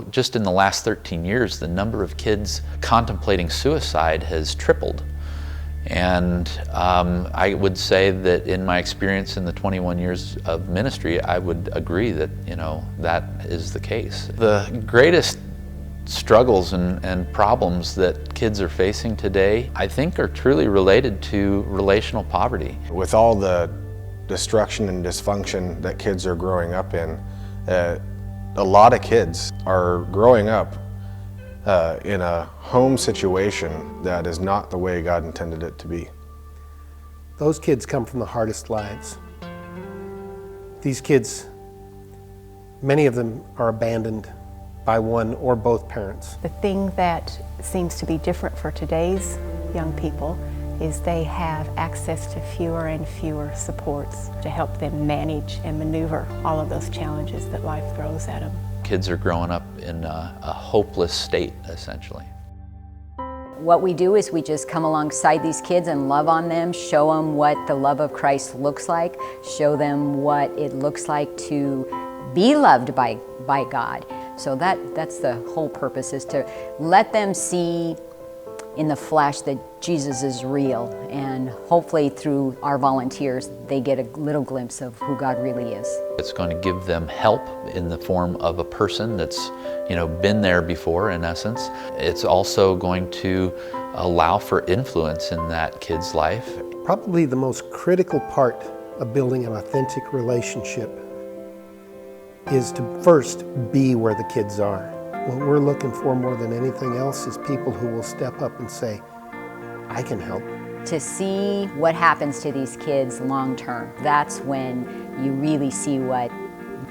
Just in the last 13 years, the number of kids contemplating suicide has tripled. And I would say that in my experience in the 21 years of ministry, I would agree that, that is the case. The greatest struggles and problems that kids are facing today, I think, are truly related to relational poverty. With all the destruction and dysfunction that kids are growing up in, a lot of kids are growing up in a home situation that is not the way God intended it to be. Those kids come from the hardest lives. These kids, many of them are abandoned by one or both parents. The thing that seems to be different for today's young people is they have access to fewer and fewer supports to help them manage and maneuver all of those challenges that life throws at them. Kids are growing up in a hopeless state, essentially. What we do is we just come alongside these kids and love on them, show them what the love of Christ looks like, show them what it looks like to be loved by God. So that's the whole purpose, is to let them see in the flesh that Jesus is real, and hopefully through our volunteers they get a little glimpse of who God really is. It's going to give them help in the form of a person that's been there before, in essence. It's also going to allow for influence in that kid's life. Probably the most critical part of building an authentic relationship is to first be where the kids are. What we're looking for more than anything else is people who will step up and say, I can help. To see what happens to these kids long term, that's when you really see what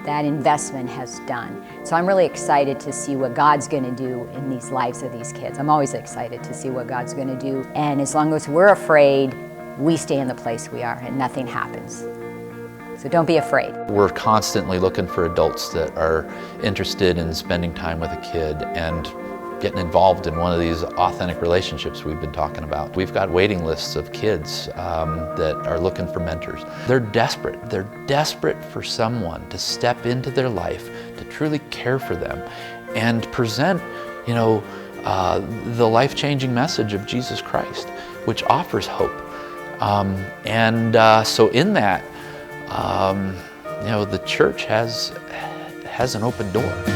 that investment has done. So I'm really excited to see what God's going to do in these lives of these kids. I'm always excited to see what God's going to do. And as long as we're afraid, we stay in the place we are and nothing happens. So don't be afraid. We're constantly looking for adults that are interested in spending time with a kid and getting involved in one of these authentic relationships we've been talking about. We've got waiting lists of kids that are looking for mentors. They're desperate. They're desperate for someone to step into their life, to truly care for them, and present, the life-changing message of Jesus Christ, which offers hope. So in that, the church has an open door.